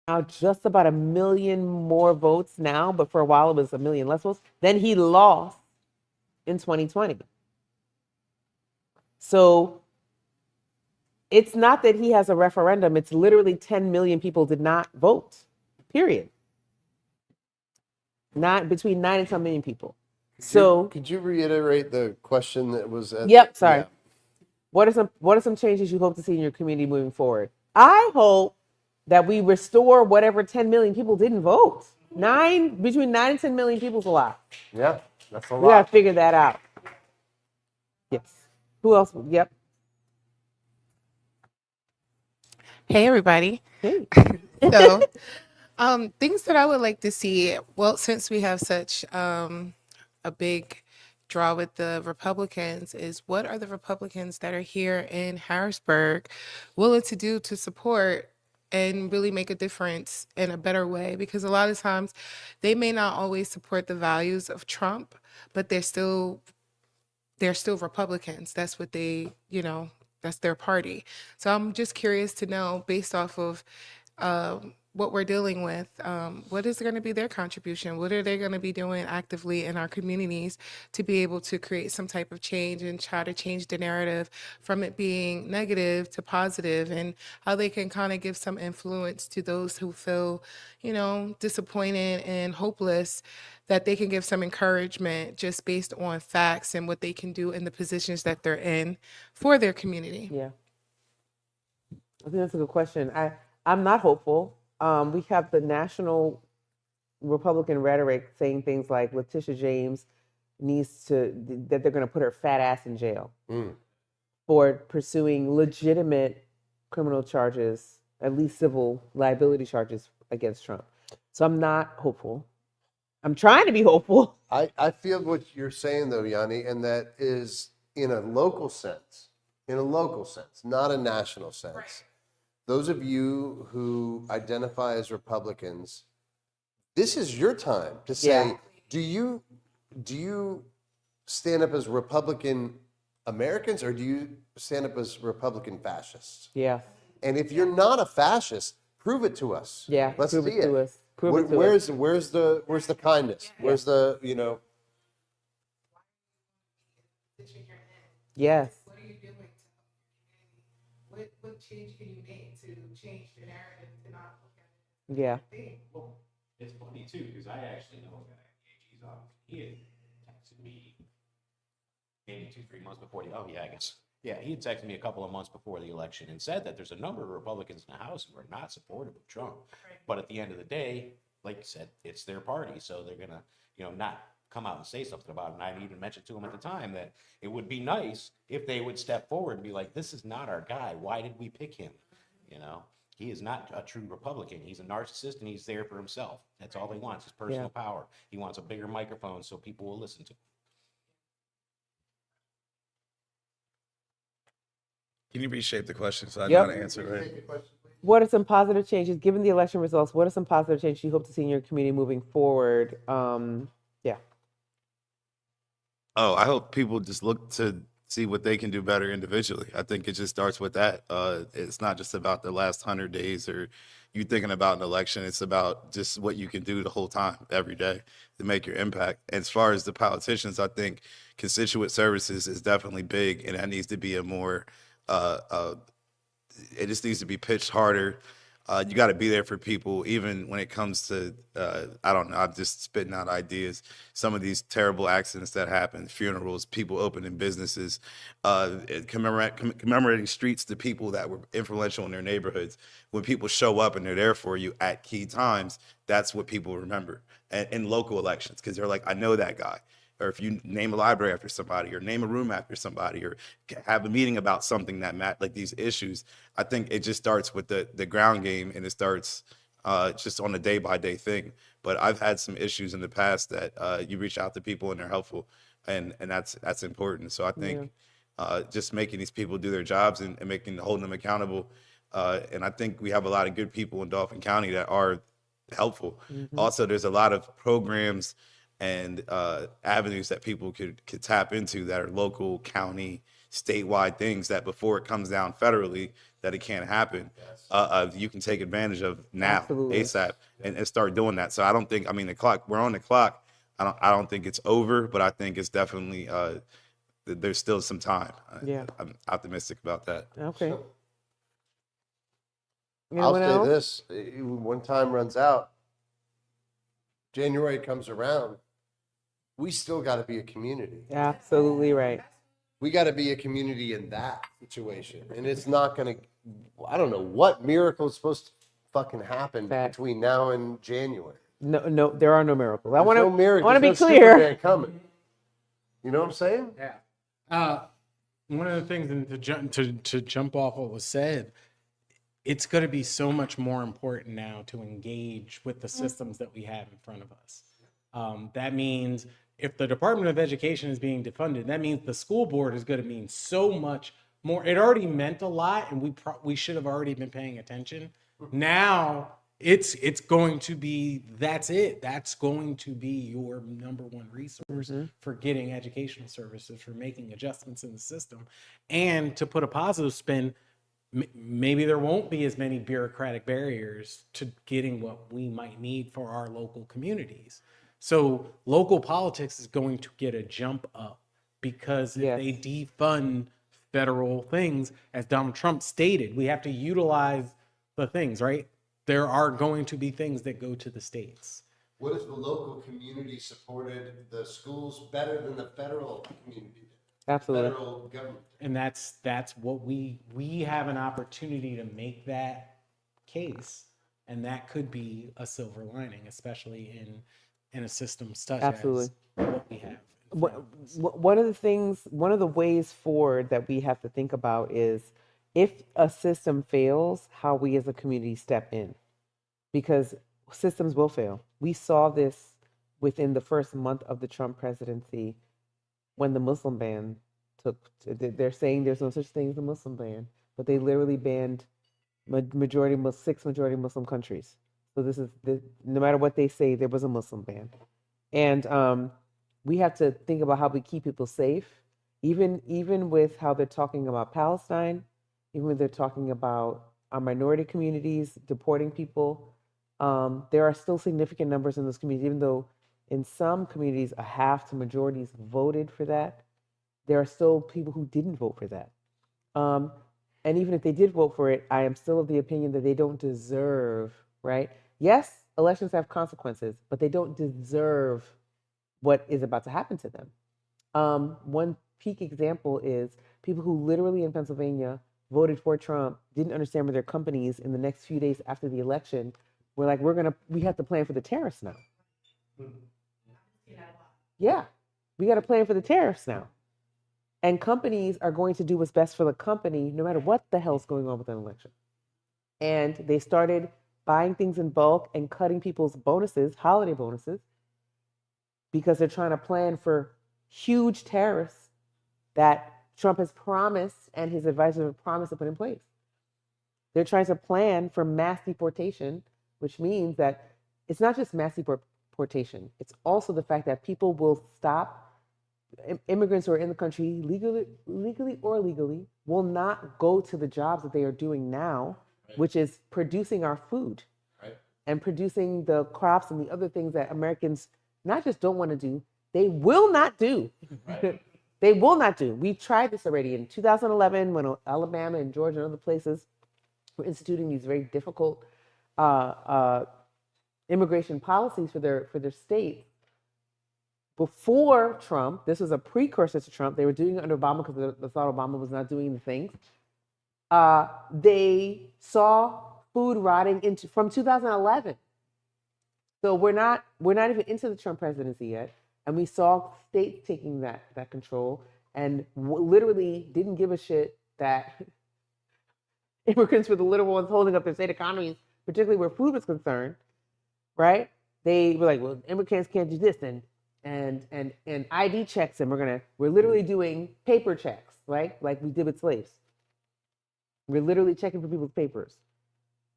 now just about a million more votes now, but for a while it was a million less votes. Then he lost in 2020. So it's not that he has a referendum, it's literally 10 million people did not vote, period. Not between 9 and 10 million people. Could you reiterate the question that was at? Yep, sorry. Yeah. What are some changes you hope to see in your community moving forward? I hope that we restore whatever 10 million people didn't vote. Between 9 and 10 million people is a lot. Yeah, that's a lot. We gotta figure that out. Yes. Who else? Yep. Hey, everybody. Hey. So, things that I would like to see, well, since we have such a big draw with the Republicans, is what are the Republicans that are here in Harrisburg willing to do to support and really make a difference in a better way? Because a lot of times they may not always support the values of Trump, but they're still Republicans. That's what they, that's their party. So I'm just curious to know, based off of what we're dealing with, what is going to be their contribution? What are they going to be doing actively in our communities to be able to create some type of change and try to change the narrative from it being negative to positive, and how they can kind of give some influence to those who feel, disappointed and hopeless, that they can give some encouragement just based on facts and what they can do in the positions that they're in for their community. Yeah. I think that's a good question. I'm not hopeful. We have the national Republican rhetoric saying things like Letitia James that they're going to put her fat ass in jail for pursuing legitimate criminal charges, at least civil liability charges against Trump. So I'm not hopeful. I'm trying to be hopeful. I feel what you're saying though, Yanni, and that is in a local sense, not a national sense. Right. Those of you who identify as Republicans, this is your time to say, do you stand up as Republican Americans, or do you stand up as Republican fascists? Yeah. And if you're not a fascist, prove it to us. Yeah. Let's prove see it. To it. us. Prove it to where's us. Where's the kindness? Yeah. Where's the Yes. What are you doing to what change can you make to change the narrative to not look at it? Yeah. Well, it's funny too, because I actually know a guy in AG's office. He had texted me maybe 2-3 months before I guess. Yeah, he had texted me a couple of months before the election and said that there's a number of Republicans in the House who are not supportive of Trump. Right. But at the end of the day, like you said, it's their party, so they're gonna, not come out and say something about it. And I even mentioned to him at the time that it would be nice if they would step forward and be like, this is not our guy. Why did we pick him? He is not a true Republican. He's a narcissist and he's there for himself. That's all he wants, is personal power. He wants a bigger microphone so people will listen to him. Can you reshape the question so I know how to answer it? Right? What are some positive changes, given the election results, what are some positive changes you hope to see in your community moving forward? Oh, I hope people just look to see what they can do better individually. I think it just starts with that. It's not just about the last 100 days or you thinking about an election. It's about just what you can do the whole time, every day, to make your impact. As far as the politicians, I think constituent services is definitely big, and that needs to be a more it just needs to be pitched harder. You got to be there for people, even when it comes to, I don't know, I'm just spitting out ideas. Some of these terrible accidents that happen, funerals, people opening businesses, commemorating streets to people that were influential in their neighborhoods. When people show up and they're there for you at key times, that's what people remember. And in local elections, because they're like, I know that guy. Or if you name a library after somebody, or name a room after somebody, or have a meeting about something that like these issues, I think it just starts with the ground game, and it starts just on a day-by-day thing. But I've had some issues in the past that you reach out to people and they're helpful, and that's important. So I think just making these people do their jobs and holding them accountable. And I think we have a lot of good people in Dauphin County that are helpful. Mm-hmm. Also, there's a lot of programs and avenues that people could tap into that are local, county, statewide things that before it comes down federally, that it can't happen, you can take advantage of now, Absolutely. ASAP, and start doing that. So I don't think, I mean, we're on the clock. I don't think it's over, but I think it's definitely, there's still some time. Yeah. I'm optimistic about that. Okay. I'll Anyone say else? this, when time runs out, January comes around, we still got to be a community. Absolutely right. We got to be a community in that situation. And it's not going to, I don't know what miracle is supposed to fucking happen Facts. between now and January. No, there are no miracles. I There's want no miracle. to be There's no clear. Superman coming. You know what I'm saying? Yeah. One of the things, and to jump off what was said, it's going to be so much more important now to engage with the systems that we have in front of us. That means if the Department of Education is being defunded, that means the school board is going to mean so much more. It already meant a lot, and we should have already been paying attention. Now it's going to be, that's it. That's going to be your number one resource for getting educational services, for making adjustments in the system. And to put a positive spin, maybe there won't be as many bureaucratic barriers to getting what we might need for our local communities. So local politics is going to get a jump up, because if they defund federal things, as Donald Trump stated, we have to utilize the things, right? There are going to be things that go to the states. What if the local community supported the schools better than the federal community did? Absolutely. Federal government. And that's what we have an opportunity to make that case. And that could be a silver lining, especially in a system such Absolutely. as what we have. One of the ways forward that we have to think about is, if a system fails, how we as a community step in, because systems will fail. We saw this within the first month of the Trump presidency when the Muslim ban they're saying there's no such thing as a Muslim ban, but they literally banned six majority Muslim countries. So no matter what they say, there was a Muslim ban. And we have to think about how we keep people safe, even with how they're talking about Palestine, even when they're talking about our minority communities, deporting people. There are still significant numbers in those communities, even though in some communities a half to majorities voted for that. There are still people who didn't vote for that. And even if they did vote for it, I am still of the opinion that they don't deserve, right? Yes, elections have consequences, but they don't deserve what is about to happen to them. One peak example is people who literally in Pennsylvania voted for Trump, didn't understand where their companies in the next few days after the election were like, we have to plan for the tariffs now. Yeah, we got to plan for the tariffs now. And companies are going to do what's best for the company, no matter what the hell's going on with an election. And they started buying things in bulk and cutting people's bonuses, holiday bonuses, because they're trying to plan for huge tariffs that Trump has promised and his advisors have promised to put in place. They're trying to plan for mass deportation, which means that it's not just mass deportation. It's also the fact that people will stop. Immigrants who are in the country legally or illegally will not go to the jobs that they are doing now, which is producing our food and producing the crops and the other things that Americans not just don't want to do, they will not do. They will not do. We tried this already in 2011 when Alabama and Georgia and other places were instituting these very difficult immigration policies for their state. Before Trump, this was a precursor to Trump. They were doing it under Obama because they thought Obama was not doing the things. They saw food rotting from 2011. So we're not even into the Trump presidency yet, and we saw states taking that control and literally didn't give a shit that immigrants were the literal ones holding up their state economies, particularly where food was concerned. Right? They were like, well, immigrants can't do this and ID checks, and we're literally doing paper checks, right? Like we did with slaves. We're literally checking for people's papers.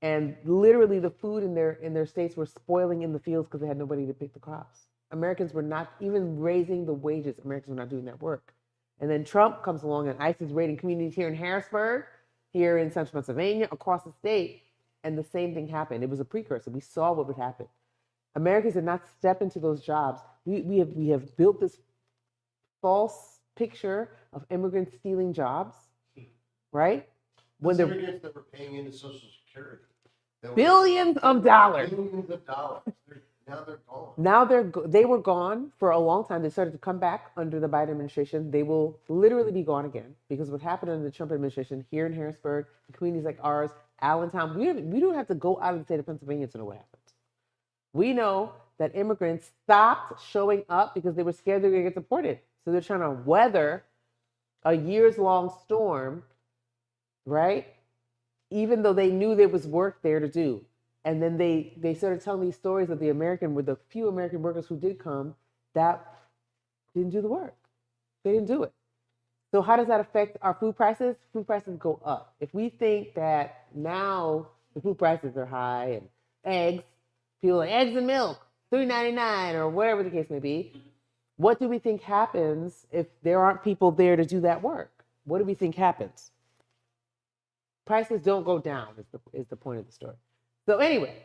And literally the food in their states were spoiling in the fields because they had nobody to pick the crops. Americans were not even raising the wages. Americans were not doing that work. And then Trump comes along and ICE is raiding communities here in Harrisburg here in central Pennsylvania, across the state, and the same thing happened. It was a precursor. We saw what would happen. Americans did not step into those jobs. We have built this false picture of immigrants stealing jobs, right? When Those the immigrants that were paying into Social Security. that were- billions of dollars. Billions of dollars. Now they're gone. Now they were gone for a long time. They started to come back under the Biden administration. They will literally be gone again because what happened under the Trump administration here in Harrisburg, in communities like ours, Allentown, we don't have to go out of the state of Pennsylvania to know what happened. We know that immigrants stopped showing up because they were scared they were going to get deported. So they're trying to weather a years-long storm, right? Even though they knew there was work there to do. And then they started telling these stories of the few American workers who did come that didn't do the work. They didn't do it. So how does that affect our food prices? Food prices go up. If we think that now the food prices are high and eggs, people like eggs and milk, $3.99 or whatever the case may be, what do we think happens if there aren't people there to do that work? What do we think happens? Prices don't go down is the point of the story. So anyway,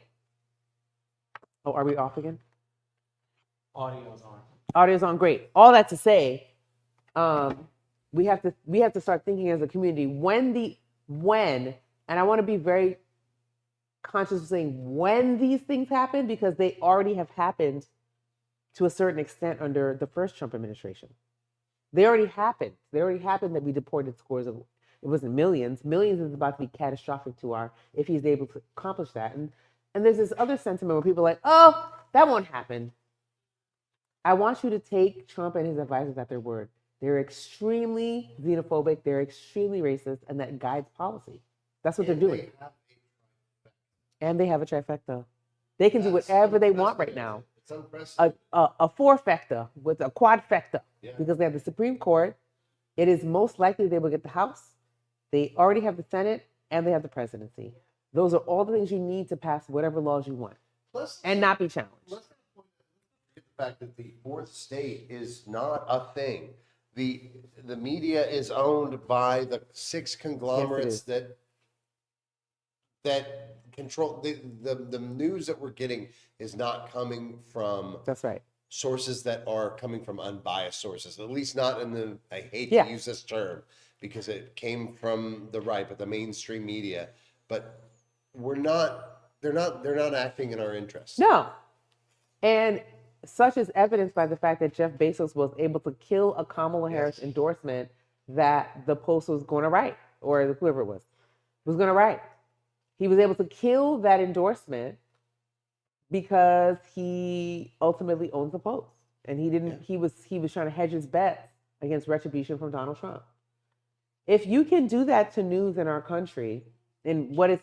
are we off again? Audio's on. Audio's on, great. All that to say, we have to start thinking as a community when, and I want to be very conscious of saying when these things happen because they already have happened to a certain extent under the first Trump administration. They already happened. They already happened that we deported scores of, it wasn't millions. Millions is about to be catastrophic to if he's able to accomplish that. And there's this other sentiment where people are like, oh, that won't happen. I want you to take Trump and his advisors at their word. They're extremely xenophobic. They're extremely racist, and that guides policy. That's what they're doing. And they have a trifecta. They can do whatever they want right now. It's unprecedented. A four-factor with a quadfecta Yeah. because they have the Supreme Court. It is most likely they will get the House. They already have the Senate and they have the presidency. Those are all the things you need to pass whatever laws you want Plus, and not be challenged. let's not forget the fact that the fourth state is not a thing. The media is owned by the six conglomerates Yes, that control the news that we're getting is not coming from That's right. sources that are coming from unbiased sources, at least not I hate Yeah. to use this term because it came from the right, but the mainstream media, but they're not acting in our interest. No. And such is evidenced by the fact that Jeff Bezos was able to kill a Kamala Harris endorsement that the Post was going to write, or whoever it was going to write. He was able to kill that endorsement because he ultimately owns the Post. And he didn't, he was trying to hedge his bets against retribution from Donald Trump. If you can do that to news in our country, in what is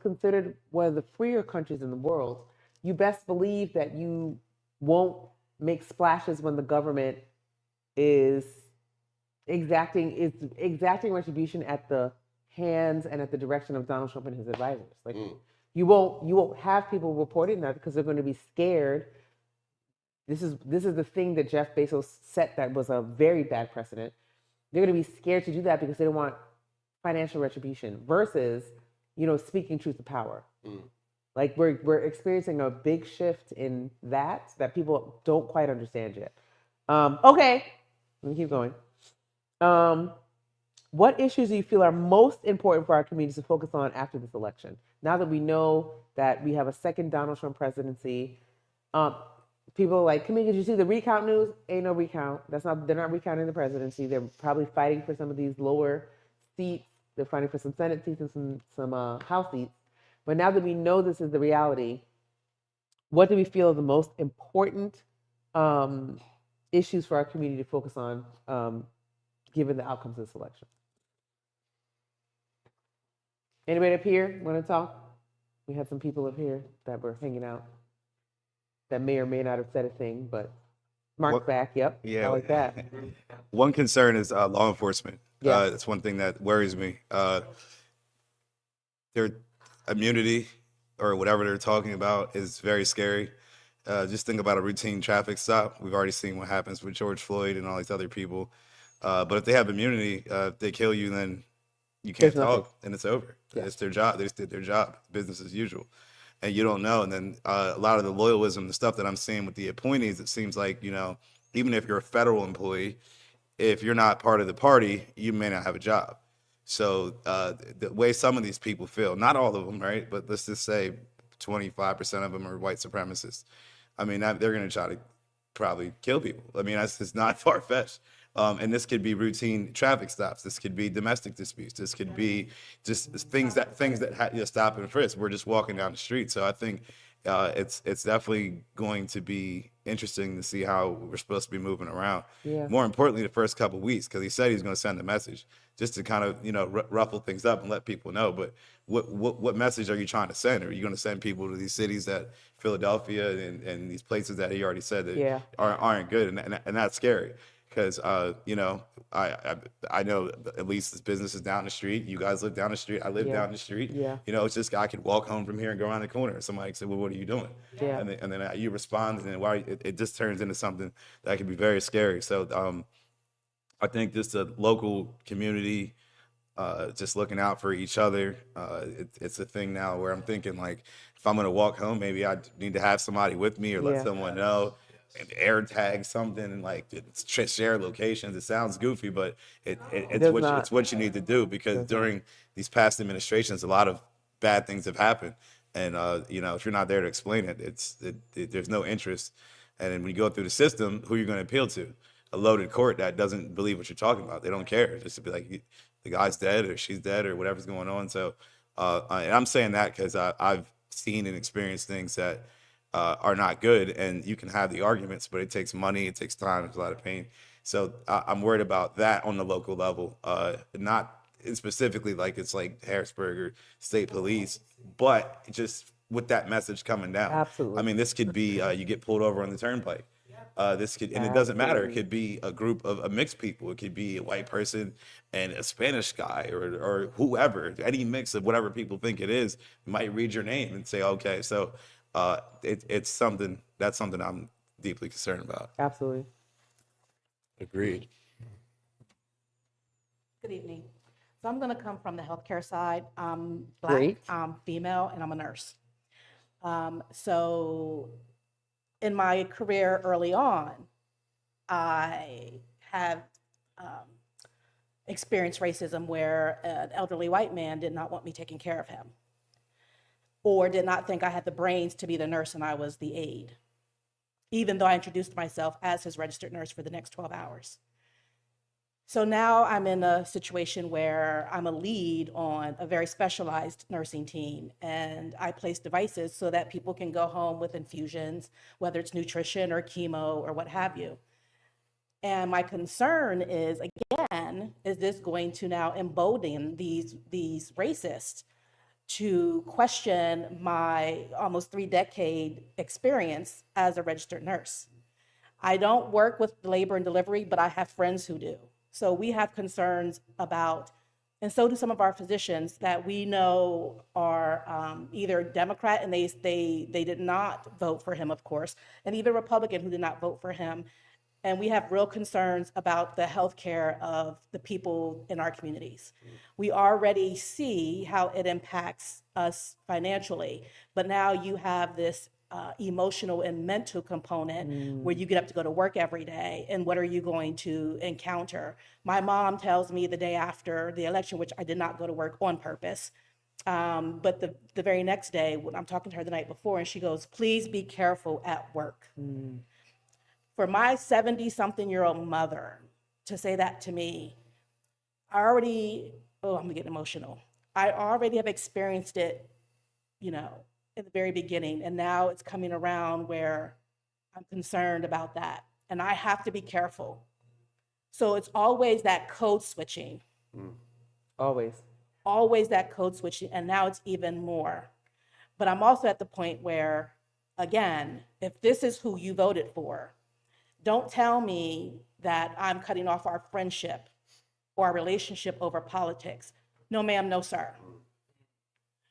considered one of the freer countries in the world, you best believe that you won't make splashes when the government is exacting retribution at the hands and at the direction of Donald Trump and his advisors. Like you won't have people reporting that because they're going to be scared. This is the thing that Jeff Bezos set that was a very bad precedent. They're going to be scared to do that because they don't want financial retribution versus, speaking truth to power. Like we're experiencing a big shift in that people don't quite understand yet. Okay, let me keep going. What issues do you feel are most important for our communities to focus on after this election? Now that we know that we have a second Donald Trump presidency, people are like, Kamika, did you see the recount news? Ain't no recount. They're not recounting the presidency. They're probably fighting for some of these lower seats. They're fighting for some Senate seats and some House seats. But now that we know this is the reality, what do we feel are the most important issues for our community to focus on given the outcomes of this election? Anybody up here want to talk? We had some people up here that were hanging out that may or may not have said a thing, but Mark's back. Yep. Yeah. I like that. One concern is law enforcement. Yeah. That's one thing that worries me. Their immunity or whatever they're talking about is very scary. Just think about a routine traffic stop. We've already seen what happens with George Floyd and all these other people. But if they have immunity, if they kill you, then You There's can't nothing. talk, and it's over. Yeah. It's their job. They just did their job. Business as usual, and you don't know. And then a lot of the loyalism, the stuff that I'm seeing with the appointees, it seems like, even if you're a federal employee, if you're not part of the party, you may not have a job. So the way some of these people feel, not all of them, right? But let's just say 25% of them are white supremacists. I mean, they're going to try to probably kill people. I mean, that's just not far fetched. And this could be routine traffic stops. This could be domestic disputes. This could be just things that stop and frisk. We're just walking down the street. So I think it's definitely going to be interesting to see how we're supposed to be moving around. Yeah. More importantly, the first couple of weeks, because he said he's going to send a message just to kind of ruffle things up and let people know. But what message are you trying to send? Are you going to send people to these cities that Philadelphia and these places that he already said that Yeah. aren't good, and that's scary. Because I know at least this business is down the street. You guys live down the street. I live Yeah. down the street. Yeah. It's just I could walk home from here and go around the corner. Somebody could say, "Well, what are you doing?" Yeah. And then you respond, and then it just turns into something that can be very scary. So I think just a local community, just looking out for each other. It's a thing now where I'm thinking, like, if I'm gonna walk home, maybe I need to have somebody with me or Yeah. let someone know. And air tag something and like share locations. It sounds goofy, but does not. it's what you need to do, because during these past administrations, a lot of bad things have happened, and if you're not there to explain it, there's no interest. And then when you go through the system, who you're going to appeal to? A loaded court that doesn't believe what you're talking about. They don't care. Just to be like, the guy's dead or she's dead or whatever's going on. So, and I'm saying that because I've seen and experienced things that are not good, and you can have the arguments, but it takes money, it takes time, it's a lot of pain. So I'm worried about that on the local level, not specifically like it's like Harrisburg or state police, but just with that message coming down. Absolutely. I mean, this could be you get pulled over on the turnpike. This could, and it doesn't matter. It could be a group of a mixed people. It could be a white person and a Spanish guy, or whoever. Any mix of whatever people think it is might read your name and say, okay. So it's something I'm deeply concerned about. Absolutely. Agreed. Good evening. So I'm going to come from the healthcare side. I'm Black, Great. I'm female, and I'm a nurse. So in my career early on, I have experienced racism where an elderly white man did not want me taking care of him, or did not think I had the brains to be the nurse and I was the aide, even though I introduced myself as his registered nurse for the next 12 hours. So now I'm in a situation where I'm a lead on a very specialized nursing team, and I place devices so that people can go home with infusions, whether it's nutrition or chemo or what have you. And my concern is, again, is this going to now embolden these racists to question my almost 3-decade experience as a registered nurse? I don't work with labor and delivery, but I have friends who do. So we have concerns about, and so do some of our physicians that we know are either Democrat and they did not vote for him, of course, and even Republican who did not vote for him. And we have real concerns about the healthcare of the people in our communities. We already see how it impacts us financially, but now you have this emotional and mental component where you get up to go to work every day, and what are you going to encounter? My mom tells me the day after the election, which I did not go to work on purpose, but the very next day, when I'm talking to her the night before, and she goes, "Please be careful at work." For my 70-something-year-old mother to say that to me, I'm gonna get emotional. I already have experienced it, in the very beginning, and now it's coming around where I'm concerned about that, and I have to be careful. So it's always that code switching, Always. that code switching, and now it's even more. But I'm also at the point where, again, if this is who you voted for, don't tell me that I'm cutting off our friendship or our relationship over politics. No, ma'am, no, sir.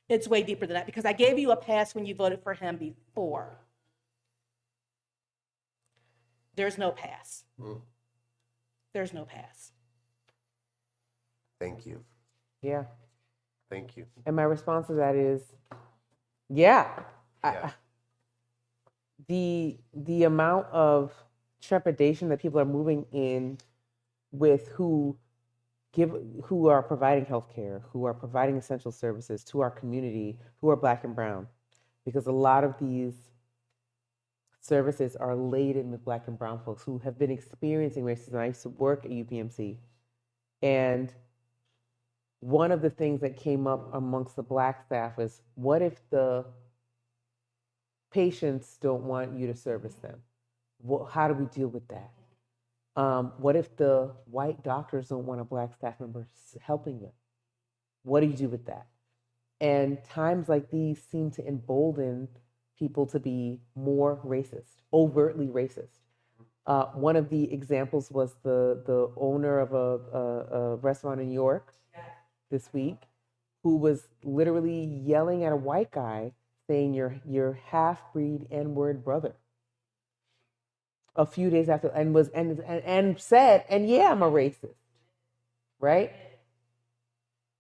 It's way deeper than that, because I gave you a pass when you voted for him before. There's no pass. There's no pass. Thank you. Yeah. Thank you. And my response to that is, yeah. Yeah. The amount of trepidation that people are moving in with who are providing healthcare, who are providing essential services to our community, who are Black and brown, because a lot of these services are laden with Black and brown folks who have been experiencing racism. I used to work at UPMC, and one of the things that came up amongst the Black staff was, what if the patients don't want you to service them? How do we deal with that? What if the white doctors don't want a Black staff member helping them? What do you do with that? And times like these seem to embolden people to be more racist, overtly racist. One of the examples was the owner of a restaurant in New York this week, who was literally yelling at a white guy saying, your half-breed N-word brother. A few days after, and said, and yeah, I'm a racist, right?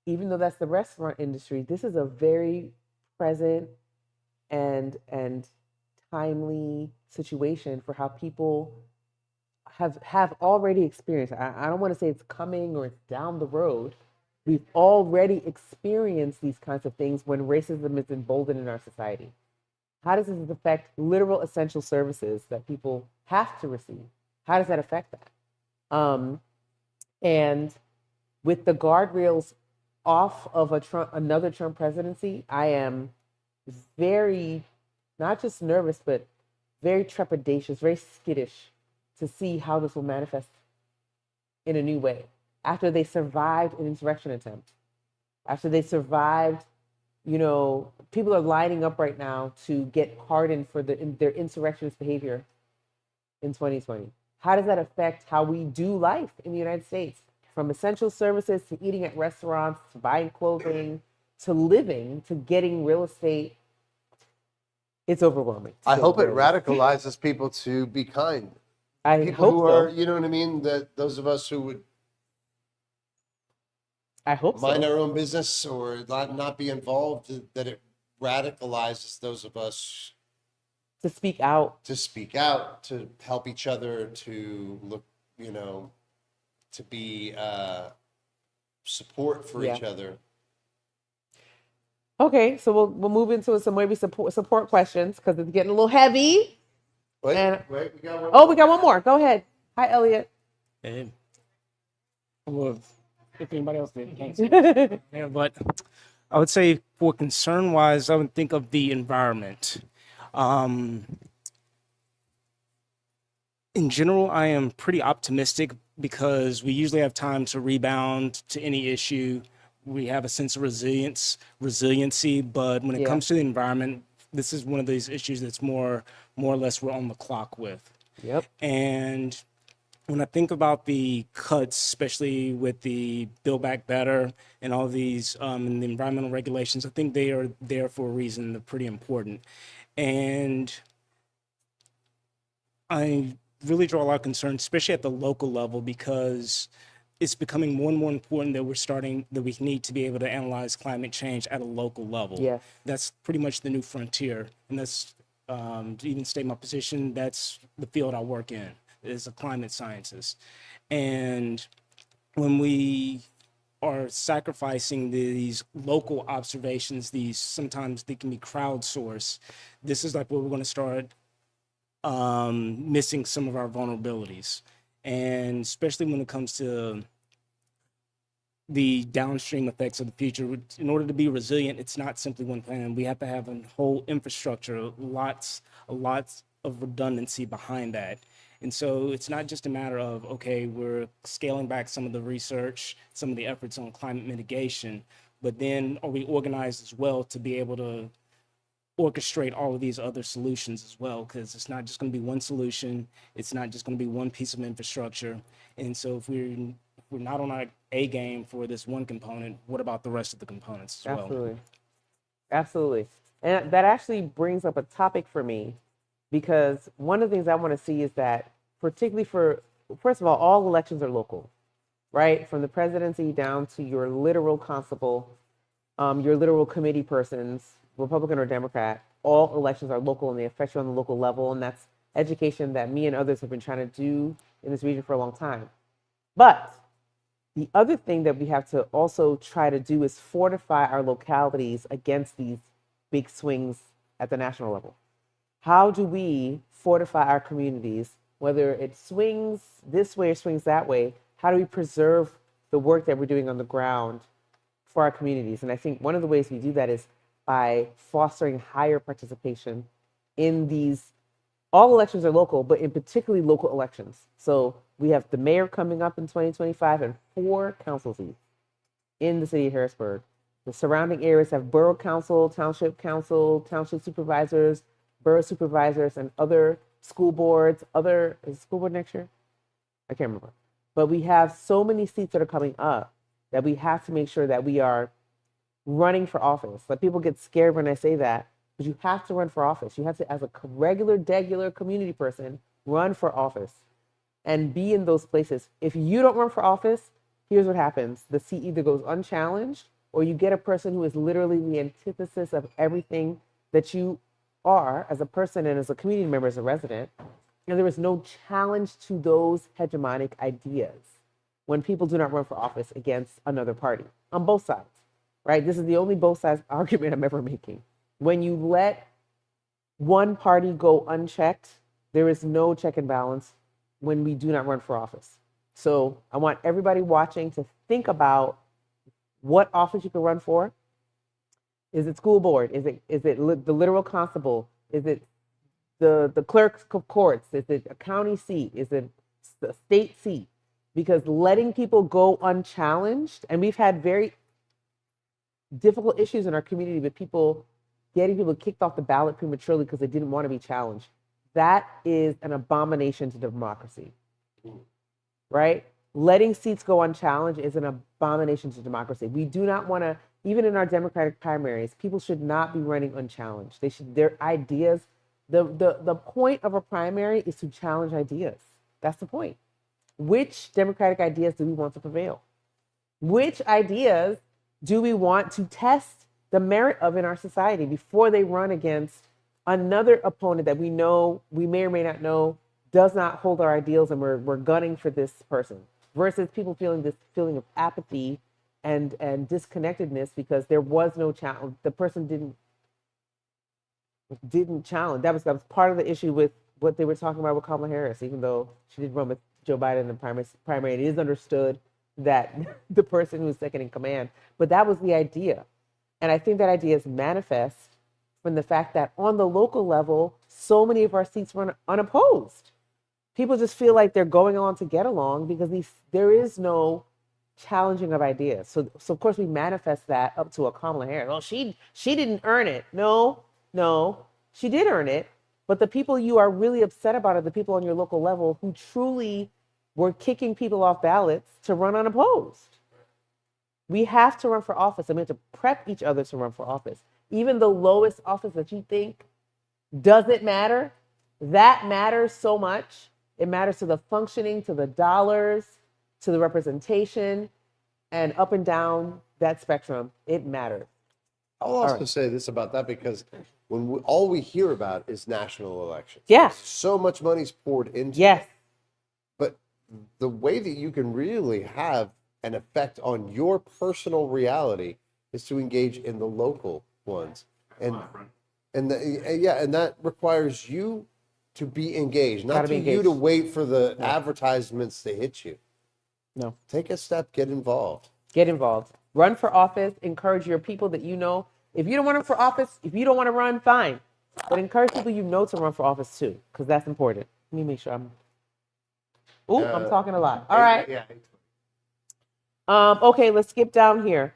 Even though that's the restaurant industry, this is a very present and timely situation for how people have already experienced. I don't want to say it's coming or it's down the road. We've already experienced these kinds of things when racism is emboldened in our society. How does this affect literal essential services that people have to receive? How does that affect that? And with the guardrails off of another Trump presidency, I am very, not just nervous, but very trepidatious, very skittish to see how this will manifest in a new way. After they survived an insurrection attempt, after they survived, people are lining up right now to get pardoned for their insurrectionist behavior in 2020. How does that affect how we do life in the United States? From essential services to eating at restaurants, to buying clothing, to living, to getting real estate. It's overwhelming. I hope it radicalizes people to be kind. I People hope who so. are, you know what I mean? That those of us who would I hope mind so. our own business or not be involved, that it radicalizes those of us To speak out. to speak out, to help each other, to look, to be support for Yeah. each other. Okay, so we'll move into some maybe support questions because it's getting a little heavy. Wait, And we got one. oh, we got one more. Go ahead. Hi, Elliot. Well, if anybody else did, can't say. Yeah, but I would say for concern wise, I would think of the environment. In general, I am pretty optimistic because we usually have time to rebound to any issue. We have a sense of resiliency, but when it Yeah. comes to the environment, this is one of these issues that's more or less we're on the clock with. Yep. And when I think about the cuts, especially with the Build Back Better and all these and the environmental regulations, I think they are there for a reason. They're pretty important. And I really draw a lot of concern, especially at the local level, because it's becoming more and more important that we need to be able to analyze climate change at a local level. Yes. That's pretty much the new frontier. And that's, to even state my position, that's the field I work in, is a climate scientist. And when we are sacrificing these local observations, sometimes they can be crowdsourced, this is like where we're going to start missing some of our vulnerabilities. And especially when it comes to the downstream effects of the future. In order to be resilient, it's not simply one plan. We have to have a whole infrastructure, lots of redundancy behind that. And so it's not just a matter of, okay, we're scaling back some of the research, some of the efforts on climate mitigation, but then are we organized as well to be able to orchestrate all of these other solutions as well? Because it's not just going to be one solution. It's not just going to be one piece of infrastructure. And so if we're not on our A game for this one component, what about the rest of the components as well? Absolutely. Absolutely. And that actually brings up a topic for me, because one of the things I want to see is that, particularly first of all elections are local. right? From the presidency down to your literal constable, your literal committee persons, Republican or Democrat, all elections are local and they affect you on the local level. And that's education that me and others have been trying to do in this region for a long time. But the other thing that we have to also try to do is fortify our localities against these big swings at the national level. How do we fortify our communities, whether it swings this way or swings that way? How do we preserve the work that we're doing on the ground for our communities? And I think one of the ways we do that is by fostering higher participation in these. All elections are local, but in particularly local elections. So we have the mayor coming up in 2025 and 4 council seats in the city of Harrisburg. The surrounding areas have borough council, township supervisors, borough supervisors, and other school boards. Is school board next year? I can't remember. But we have so many seats that are coming up that we have to make sure that we are running for office. Like, people get scared when I say that, but you have to run for office. You have to, as a regular, degular community person, run for office and be in those places. If you don't run for office, here's what happens. The seat either goes unchallenged or you get a person who is literally the antithesis of everything that you are as a person and as a community member, as a resident. And there is no challenge to those hegemonic ideas when people do not run for office against another party on both sides, right? This is the only both sides argument I'm ever making. When you let one party go unchecked, there is no check and balance when we do not run for office. So I want everybody watching to think about what office you can run for. Is it school board? Is it the literal constable? Is it the clerk of courts? Is it a county seat? Is it a state seat? Because letting people go unchallenged, and we've had very difficult issues in our community with getting people kicked off the ballot prematurely because they didn't want to be challenged. That is an abomination to democracy, right? Letting seats go unchallenged is an abomination to democracy. We do not want to, even in our Democratic primaries, people should not be running unchallenged. Their ideas, the point of a primary is to challenge ideas. That's the point. Which Democratic ideas do we want to prevail? Which ideas do we want to test the merit of in our society before they run against another opponent that we know, we may or may not know, does not hold our ideals, and we're gunning for this person, versus people feeling this feeling of apathy and disconnectedness because there was no challenge. The person didn't challenge. That was part of the issue with what they were talking about with Kamala Harris, even though she did run with Joe Biden in the primary. It is understood that the person who was second in command, but that was the idea. And I think that idea is manifest from the fact that on the local level, so many of our seats run unopposed. People just feel like they're going on to get along because there is no challenging of ideas. So of course we manifest that up to a Kamala Harris. Well, she didn't earn it. No, she did earn it. But the people you are really upset about are the people on your local level who truly were kicking people off ballots to run unopposed. We have to run for office, and we have to prep each other to run for office. Even the lowest office that you think doesn't matter, that matters so much. It matters to the functioning, to the dollars, to the representation, and up and down that spectrum. It matters. I'll also say this about that, because when all we hear about is national elections. Yeah. So much money's poured into it. Yes. But the way that you can really have an effect on your personal reality is to engage in the local ones. And that requires you to be engaged, not to you to wait for the advertisements to hit you. No. Take a step, get involved. Get involved. Run for office. Encourage your people that you know. If you don't want to run for office, if you don't want to run, fine. But encourage people you know to run for office too, because that's important. Let me make sure I'm talking a lot. All right. Yeah. Okay, let's skip down here.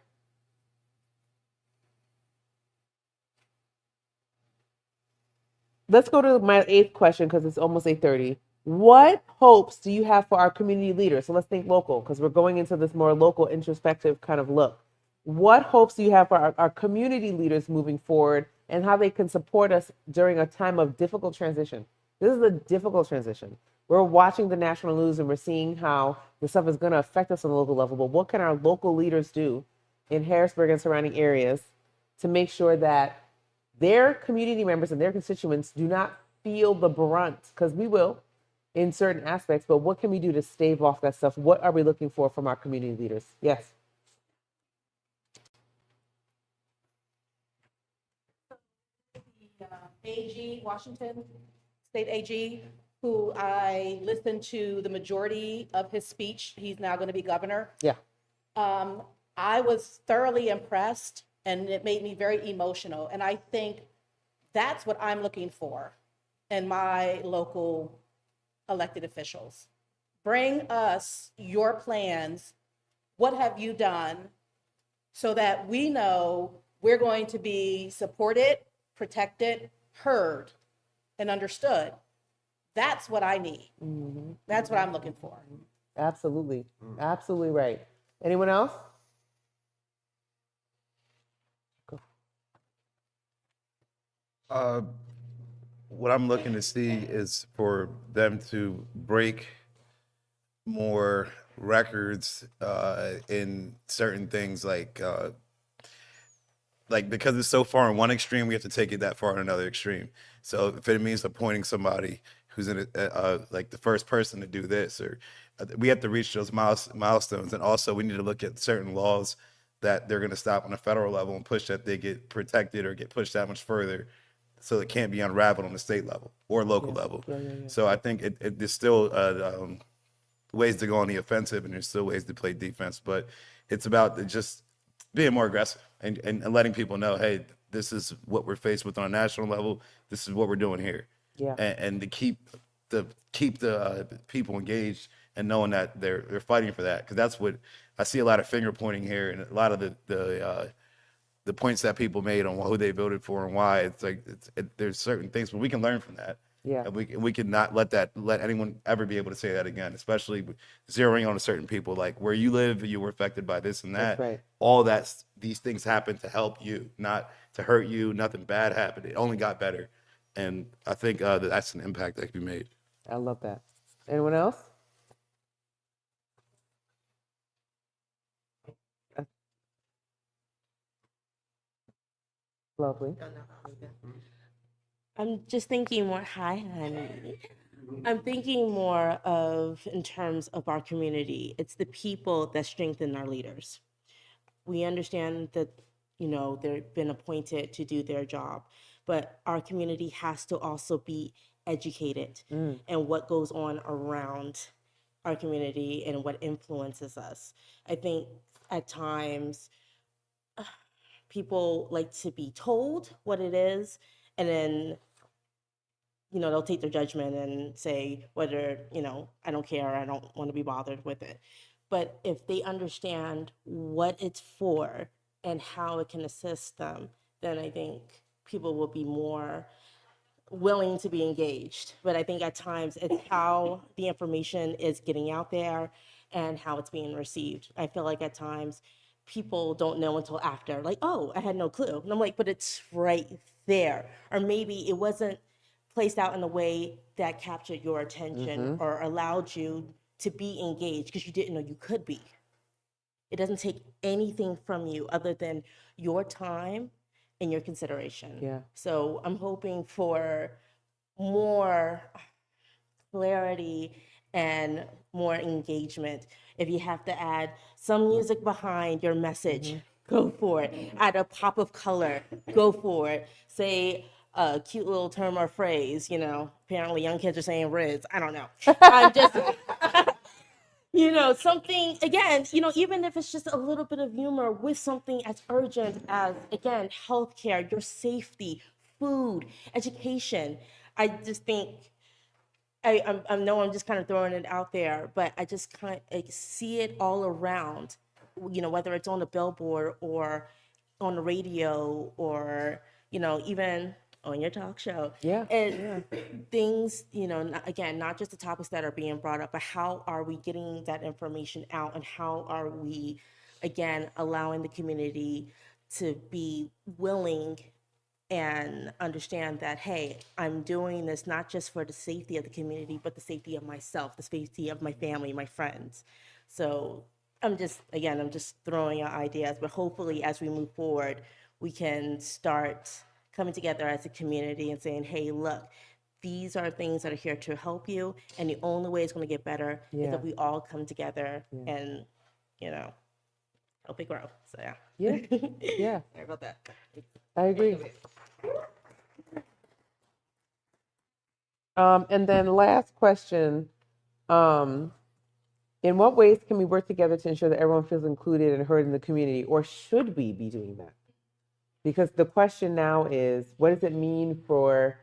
Let's go to my 8th question because it's almost 8:30. What hopes do you have for our community leaders? So let's think local, because we're going into this more local introspective kind of look. What hopes do you have for our community leaders moving forward and how they can support us during a time of difficult transition? This is a difficult transition. We're watching the national news and we're seeing how the stuff is going to affect us on the local level, but what can our local leaders do in Harrisburg and surrounding areas to make sure that their community members and their constituents do not feel the brunt? Because we will in certain aspects, but what can we do to stave off that stuff? What are we looking for from our community leaders? Yes. AG, Washington State AG, who I listened to the majority of his speech. He's now going to be governor. Yeah. I was thoroughly impressed, and it made me very emotional. And I think that's what I'm looking for in my local elected officials. Bring us your plans. What have you done? So that we know we're going to be supported, protected, heard, and understood. That's what I need. That's what I'm looking for. Absolutely. Absolutely right. Anyone else? What I'm looking to see is for them to break more records in certain things, like because it's so far in one extreme, we have to take it that far in another extreme. So if it means appointing somebody who's in like the first person to do this, or we have to reach those milestones, and also we need to look at certain laws that they're going to stop on a federal level and push that they get protected or get pushed that much further, so it can't be unraveled on the state level or local level. So I think there's still ways to go on the offensive, and there's still ways to play defense, but it's about just being more aggressive and letting people know, hey, this is what we're faced with on a national level. This is what we're doing here. Yeah. And to keep the people engaged and knowing that they're fighting for that, because that's what I see. A lot of finger pointing here, and a lot of the points that people made on who they voted for and why. It's like there's certain things, but we can learn from that. Yeah. And we can not let anyone ever be able to say that again, especially zeroing on certain people, like where you live, you were affected by this and that. That's right. All these things happen to help you, not to hurt you. Nothing bad happened. It only got better. And I think that's an impact that can be made. I love that. Anyone else? Lovely. I'm just thinking more, hi, honey. I'm thinking more of in terms of our community. It's the people that strengthen our leaders. We understand that, they've been appointed to do their job, but our community has to also be educated in what goes on around our community and what influences us. I think at times people like to be told what it is, and then they'll take their judgment and say whether, I don't care, I don't want to be bothered with it. But if they understand what it's for and how it can assist them, then I think people will be more willing to be engaged. But I think at times it's how the information is getting out there and how it's being received. I feel like at times people don't know until after, like, oh, I had no clue. And I'm like, but it's right there. Or maybe it wasn't placed out in a way that captured your attention or allowed you to be engaged because you didn't know you could be. It doesn't take anything from you other than your time and your consideration. Yeah. So I'm hoping for more clarity and more engagement. If you have to add some music behind your message, go for it. Add a pop of color, go for it. Say a cute little term or phrase, apparently young kids are saying Riz. I don't know. I'm just, something, again, even if it's just a little bit of humor with something as urgent as, again, healthcare, your safety, food, education. I just think, I know I'm just kind of throwing it out there, but I just kind of see it all around, whether it's on a billboard or on the radio or, even on your talk show. Yeah. And things, again, not just the topics that are being brought up, but how are we getting that information out, and how are we, again, allowing the community to be willing and understand that, hey, I'm doing this not just for the safety of the community, but the safety of myself, the safety of my family, my friends. So I'm just throwing out ideas, but hopefully as we move forward, we can start coming together as a community and saying, hey, look, these are things that are here to help you. And the only way it's going to get better is Yeah. if we all come together Yeah. and, help it grow. So yeah. Yeah. Yeah. Sorry about that. I agree. And then last question, in what ways can we work together to ensure that everyone feels included and heard in the community, or should we be doing that? Because the question now is, what does it mean for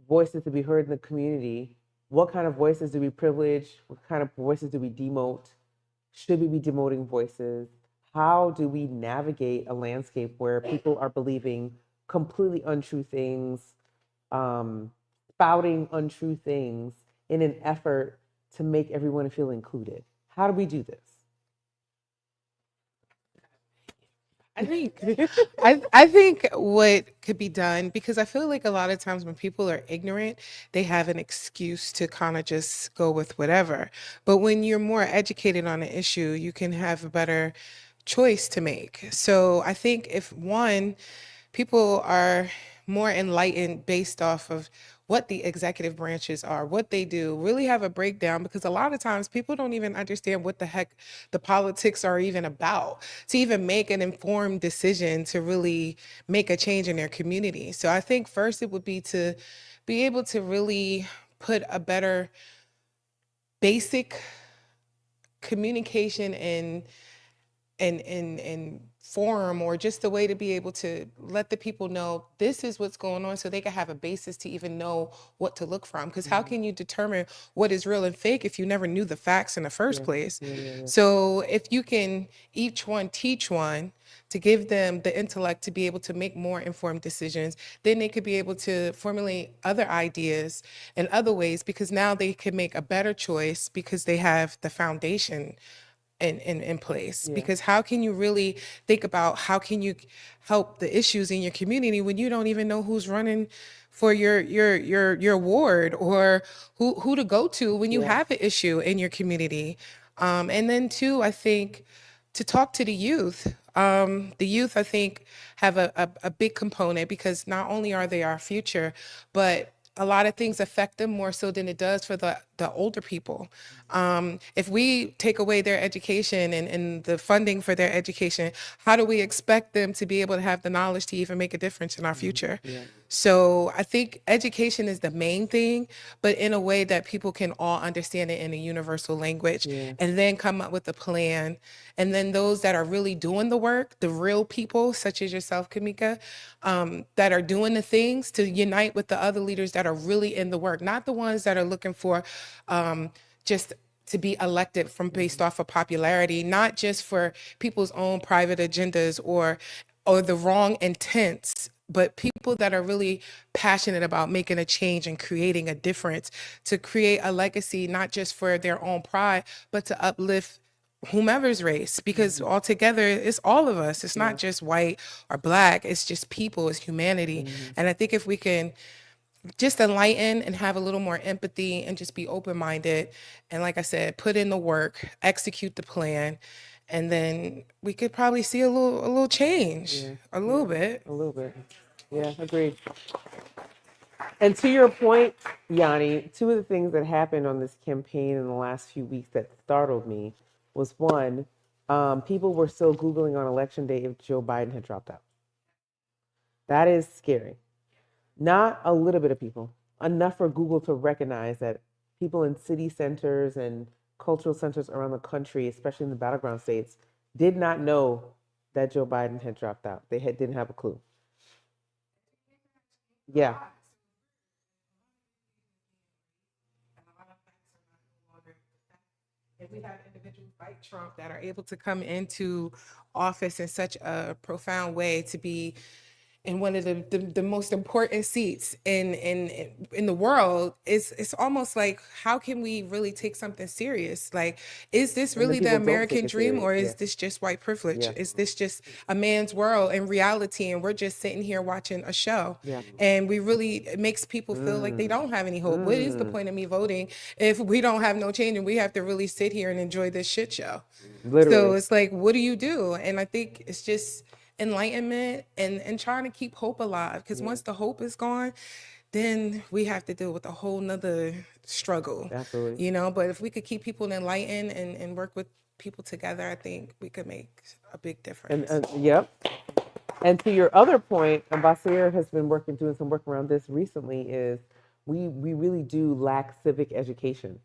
voices to be heard in the community? What kind of voices do we privilege? What kind of voices do we demote? Should we be demoting voices? How do we navigate a landscape where people are believing completely untrue things, spouting untrue things in an effort to make everyone feel included? How do we do this? I think I think what could be done, because I feel like a lot of times when people are ignorant, they have an excuse to kind of just go with whatever. But when you're more educated on an issue, you can have a better choice to make. So I think if one, people are more enlightened based off of what the executive branches are, what they do, really have a breakdown, because a lot of times people don't even understand what the heck the politics are even about to even make an informed decision to really make a change in their community. So I think first it would be to be able to really put a better basic communication and forum, or just a way to be able to let the people know this is what's going on, so they can have a basis to even know what to look from. Because how can you determine what is real and fake if you never knew the facts in the first place? So if you can each one teach one to give them the intellect to be able to make more informed decisions, then they could be able to formulate other ideas and other ways, because now they can make a better choice because they have the foundation in place. Because how can you really think about how can you help the issues in your community when you don't even know who's running for your ward, or who to go to when you have an issue in your community? And then two, I think to talk to the youth. The youth, I think, have a big component, because not only are they our future, but a lot of things affect them more so than it does for the older people. If we take away their education and the funding for their education, how do we expect them to be able to have the knowledge to even make a difference in our future? So I think education is the main thing, but in a way that people can all understand it in a universal language, and then come up with a plan. And then those that are really doing the work, the real people, such as yourself, Kamika, that are doing the things, to unite with the other leaders that are really in the work, not the ones that are looking for just to be elected from based off of popularity, not just for people's own private agendas or the wrong intents, but people that are really passionate about making a change and creating a difference, to create a legacy, not just for their own pride, but to uplift whomever's race, because altogether it's all of us. It's not just white or black, it's just people, it's humanity. And I think if we can just enlighten and have a little more empathy and just be open-minded, and like I said, put in the work, execute the plan, and then we could probably see a little change, a little bit. A little bit. Yeah, agreed. And to your point, Yanni, two of the things that happened on this campaign in the last few weeks that startled me was one, people were still Googling on election day if Joe Biden had dropped out. That is scary. Not a little bit of people, enough for Google to recognize that people in city centers and cultural centers around the country, especially in the battleground states, did not know that Joe Biden had dropped out. They didn't have a clue. Yeah. If we have individuals like Trump that are able to come into office in such a profound way, to be in one of the most important seats in the world, it's almost like, how can we really take something serious? Like, is this And then really the people don't take American it dream, serious. or is Yeah. this just white privilege? Yeah. Is this just a man's world in reality, and we're just sitting here watching a show? Yeah. And we really, it makes people feel like they don't have any hope. What is the point of me voting if we don't have no change, and we have to really sit here and enjoy this shit show? So Literally. it's like, what do you do? And I think it's just enlightenment and trying to keep hope alive. Because once the hope is gone, then we have to deal with a whole nother struggle. Absolutely. You know, but if we could keep people enlightened and work with people together, I think we could make a big difference. And yep. And to your other point, Ambassador has been doing some work around this recently. Is we really do lack civic education.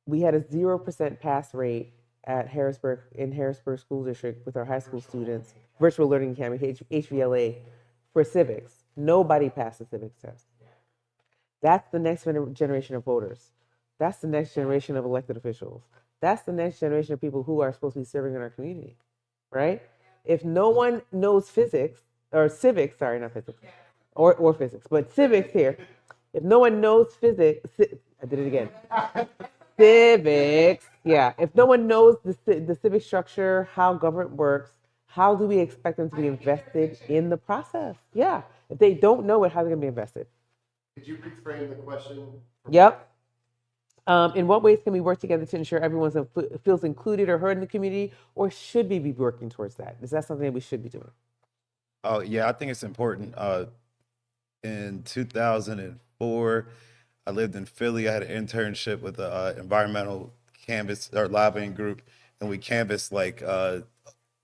We had a 0% pass rate at Harrisburg School District with our high school students, Virtual Learning Academy, HVLA, for civics. Nobody passed the civics test. That's the next generation of voters. That's the next generation of elected officials. That's the next generation of people who are supposed to be serving in our community, right? If no one knows physics, or civics, sorry, not physics, or physics, but civics here. If no one knows physics, I did it again. Civics, yeah. If no one knows the civic structure, how government works, how do we expect them to be invested in the process? Yeah. If they don't know it, how are they going to be invested? Could you reframe the question? Yep. In what ways can we work together to ensure everyone feels included or heard in the community, or should we be working towards that? Is that something that we should be doing? Oh, yeah, I think it's important. In 2004, I lived in Philly. I had an internship with the environmental canvas or lobbying group, and we canvassed like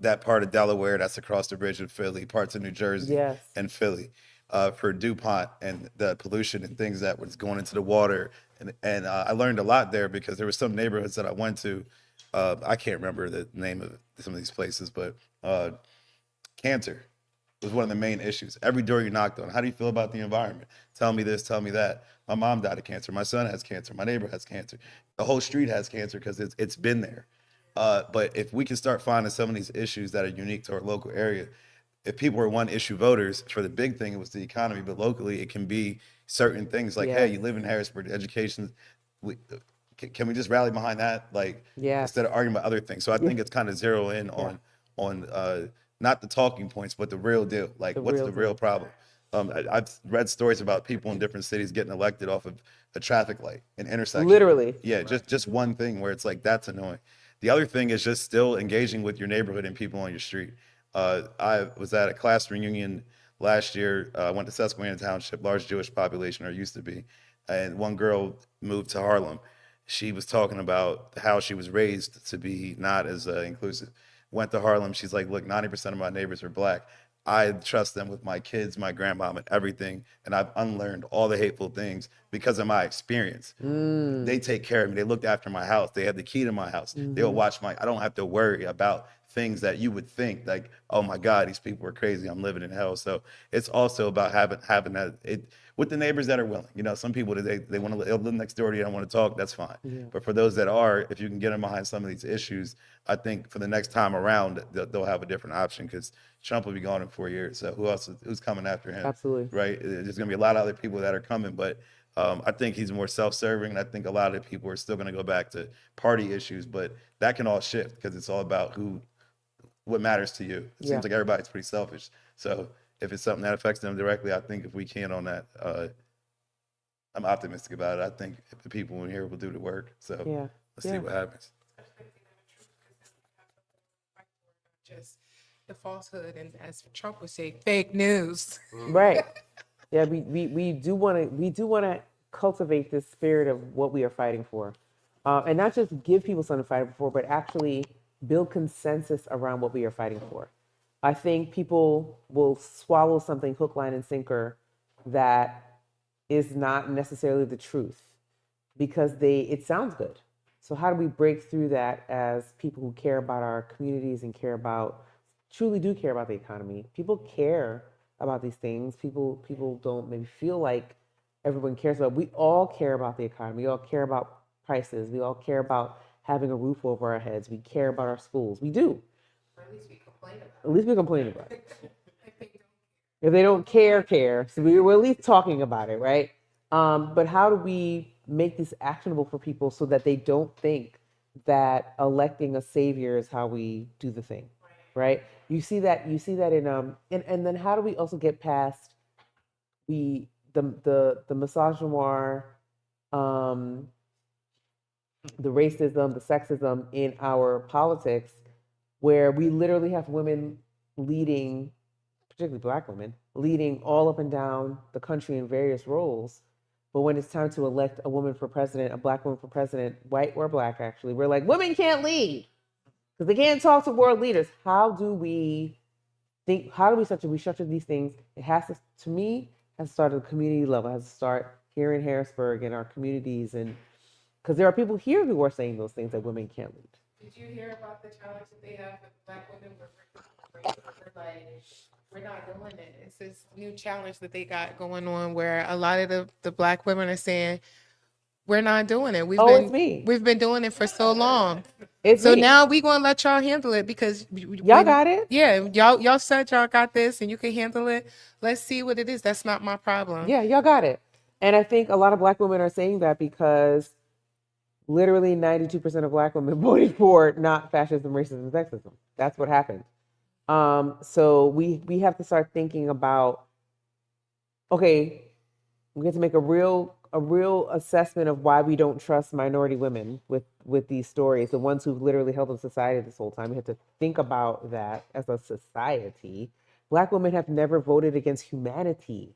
that part of Delaware that's across the bridge in Philly, parts of New Jersey Yes. and Philly for DuPont and the pollution and things that was going into the water. And I learned a lot there because there were some neighborhoods that I went to. I can't remember the name of some of these places, but cancer was one of the main issues. Every door you knocked on, how do you feel about the environment? Tell me this, tell me that. My mom died of cancer. My son has cancer. My neighbor has cancer. The whole street has cancer because it's been there. But if we can start finding some of these issues that are unique to our local area, if people are one issue voters, for the big thing, it was the economy, but locally it can be certain things like, hey, you live in Harrisburg, education, can we just rally behind that? Like, instead of arguing about other things. So I think it's kind of zero in on not the talking points, but the real deal. Like, what's the real problem? I've read stories about people in different cities getting elected off of a traffic light, an intersection. Literally. Yeah, just one thing where it's like, that's annoying. The other thing is just still engaging with your neighborhood and people on your street. I was at a class reunion last year. I went to Susquehanna Township, large Jewish population, or used to be. And one girl moved to Harlem. She was talking about how she was raised to be not as inclusive. Went to Harlem. She's like, look, 90% of my neighbors are black. I trust them with my kids, my grandmom, and everything. And I've unlearned all the hateful things because of my experience. They take care of me. They looked after my house. They have the key to my house. They'll watch I don't have to worry about things that you would think like, oh my God, these people are crazy. I'm living in hell. So it's also about having that with the neighbors that are willing. You know, some people, they want to live next door to you, don't want to talk, that's fine. But for those that are, if you can get them behind some of these issues, I think for the next time around, they'll have a different option because Trump will be gone in 4 years. So who's coming after him? Absolutely. Right? There's going to be a lot of other people that are coming, but I think he's more self-serving, and I think a lot of people are still going to go back to party issues, but that can all shift because it's all about what matters to you. It seems like everybody's pretty selfish. So if it's something that affects them directly, I think if we can on that, I'm optimistic about it. I think if the people in here will do the work. So let's see what happens. Just the falsehood, and as Trump would say, fake news. Right. Yeah, we do want to cultivate this spirit of what we are fighting for, and not just give people something to fight for, but actually build consensus around what we are fighting for. I think people will swallow something hook, line, and sinker that is not necessarily the truth because it sounds good. So how do we break through that as people who care about our communities and truly do care about the economy? People care about these things. People don't maybe feel like everyone cares about. We all care about the economy. We all care about prices. We all care about having a roof over our heads. We care about our schools. We do. Or at least we complain about it. At least we complain about it. I think If they don't care. So we're at least talking about it, right? But how do we make this actionable for people so that they don't think that electing a savior is how we do the thing, right? You see that in and then how do we also get past the misogynoir, um, the racism, the sexism in our politics, where we literally have women leading, particularly Black women, leading all up and down the country in various roles. But when it's time to elect a woman for president, a Black woman for president, white or Black, actually, we're like, women can't lead because they can't talk to world leaders. How do we think? How do we structure these things? It has to me, has to start at the community level. It has to start here in Harrisburg in our communities, and because there are people here who are saying those things that women can't lead. Did you hear about the challenge that they have with Black women? We're like, we're not doing it. It's this new challenge that they got going on where a lot of the Black women are saying, we're not doing it. It's me. We've been doing it for so long. It's So me. now we gonna let y'all handle it because Y'all got it. Yeah, y'all said y'all got this and you can handle it. Let's see what it is. That's not my problem. Yeah, y'all got it. And I think a lot of Black women are saying that because literally 92% of Black women voted for not fascism, racism, and sexism. That's what happened. So we have to start thinking about, okay, we have to make a real assessment of why we don't trust minority women with these stories, the ones who've literally held up society this whole time. We have to think about that as a society. Black women have never voted against humanity.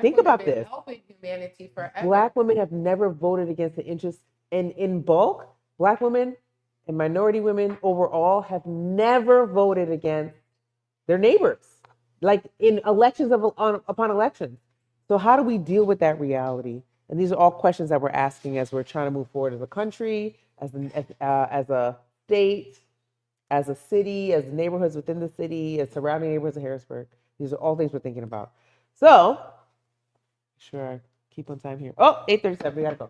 Think about this. Helping humanity forever. Black women have never voted against the interests, and in bulk, Black women and minority women overall have never voted against their neighbors, like in elections upon elections. So how do we deal with that reality? And these are all questions that we're asking as we're trying to move forward as a country, as a state, as a city, as neighborhoods within the city, as surrounding neighborhoods of Harrisburg. These are all things we're thinking about. So, sure, I keep on time here. Oh, 8:37, we gotta go.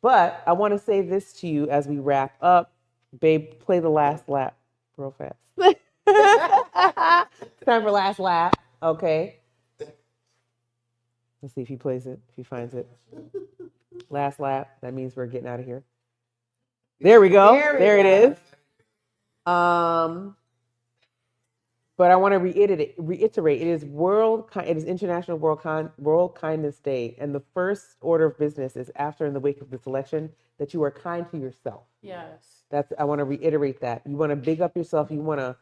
But I want to say this to you as we wrap up. Babe, play the last lap real fast. Time for last lap, okay? Let's see if he plays it, if he finds it. Last lap, that means we're getting out of here. There we go. There it is. But I want to reiterate, it is International World Kindness Day, and the first order of business is after, in the wake of this election, that you are kind to yourself. Yes. I want to reiterate that. You want to big up yourself. You want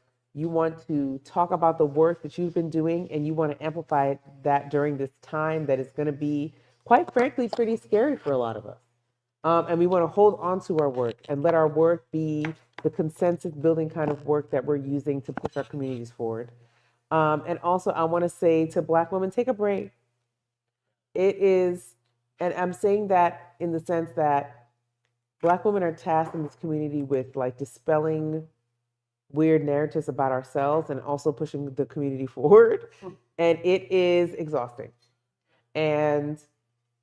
to talk about the work that you've been doing, and you want to amplify that during this time that is going to be, quite frankly, pretty scary for a lot of us. And we want to hold on to our work and let our work be the consensus building kind of work that we're using to push our communities forward. And also, I want to say to Black women, take a break. It is, and I'm saying that in the sense that Black women are tasked in this community with like dispelling weird narratives about ourselves and also pushing the community forward. And it is exhausting. And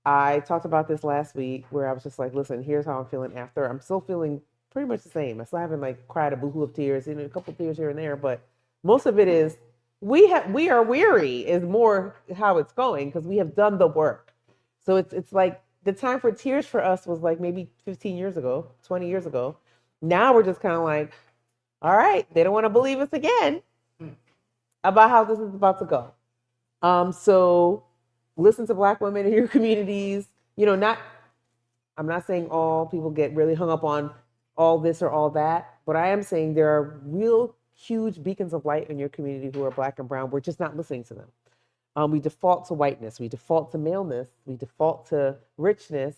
I talked about this last week where I was just like, listen, here's how I'm feeling after. I'm still feeling pretty much the same. I still haven't like cried a boohoo of tears, a couple of tears here and there, but most of it is we are weary is more how it's going because we have done the work. So it's like the time for tears for us was like maybe 15 years ago, 20 years ago. Now we're just kind of like, all right, they don't want to believe us again about how this is about to go. So listen to Black women in your communities. I'm not saying all people get really hung up on all this or all that, but I am saying there are real huge beacons of light in your community who are Black and brown. We're just not listening to them. We default to whiteness, we default to maleness, we default to richness,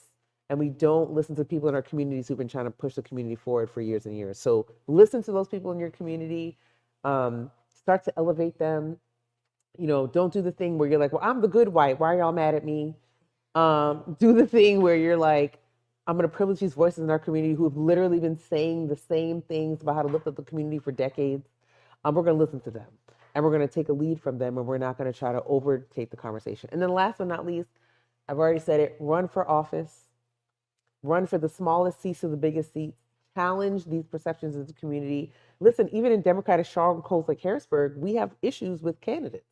and we don't listen to people in our communities who've been trying to push the community forward for years and years. So listen to those people in your community, start to elevate them. Don't do the thing where you're like, well, I'm the good white, why are y'all mad at me? Do the thing where you're like, I'm going to privilege these voices in our community who have literally been saying the same things about how to lift up the community for decades. We're going to listen to them, and we're going to take a lead from them, and we're not going to try to overtake the conversation. And then last but not least, I've already said it, run for office, run for the smallest seats to the biggest seats. challenge these perceptions in the community. Listen, even in Democratic strongholds like Harrisburg, we have issues with candidates.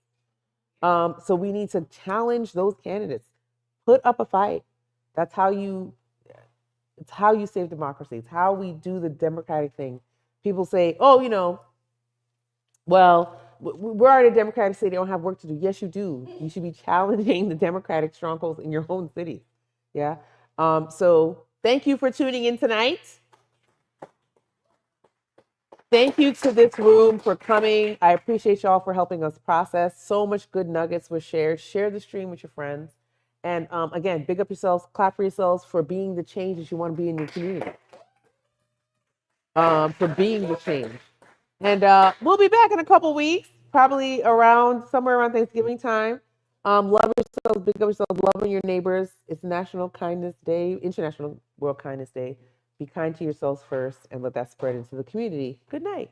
So we need to challenge those candidates. Put up a fight. That's how you. It's how you save democracy. It's how we do the democratic thing. People say, "Oh, well, we're already a democratic city. They don't have work to do." Yes, you do. You should be challenging the democratic strongholds in your own city. Yeah. So thank you for tuning in tonight. Thank you to this room for coming. I appreciate y'all for helping us process. So much good nuggets were shared. Share the stream with your friends. And again, big up yourselves, clap for yourselves for being the change that you want to be in your community. For being the change. And we'll be back in a couple weeks, probably somewhere around Thanksgiving time. Love yourselves, big up yourselves, loving your neighbors. It's National Kindness Day, International World Kindness Day. Be kind to yourselves first and let that spread into the community. Good night.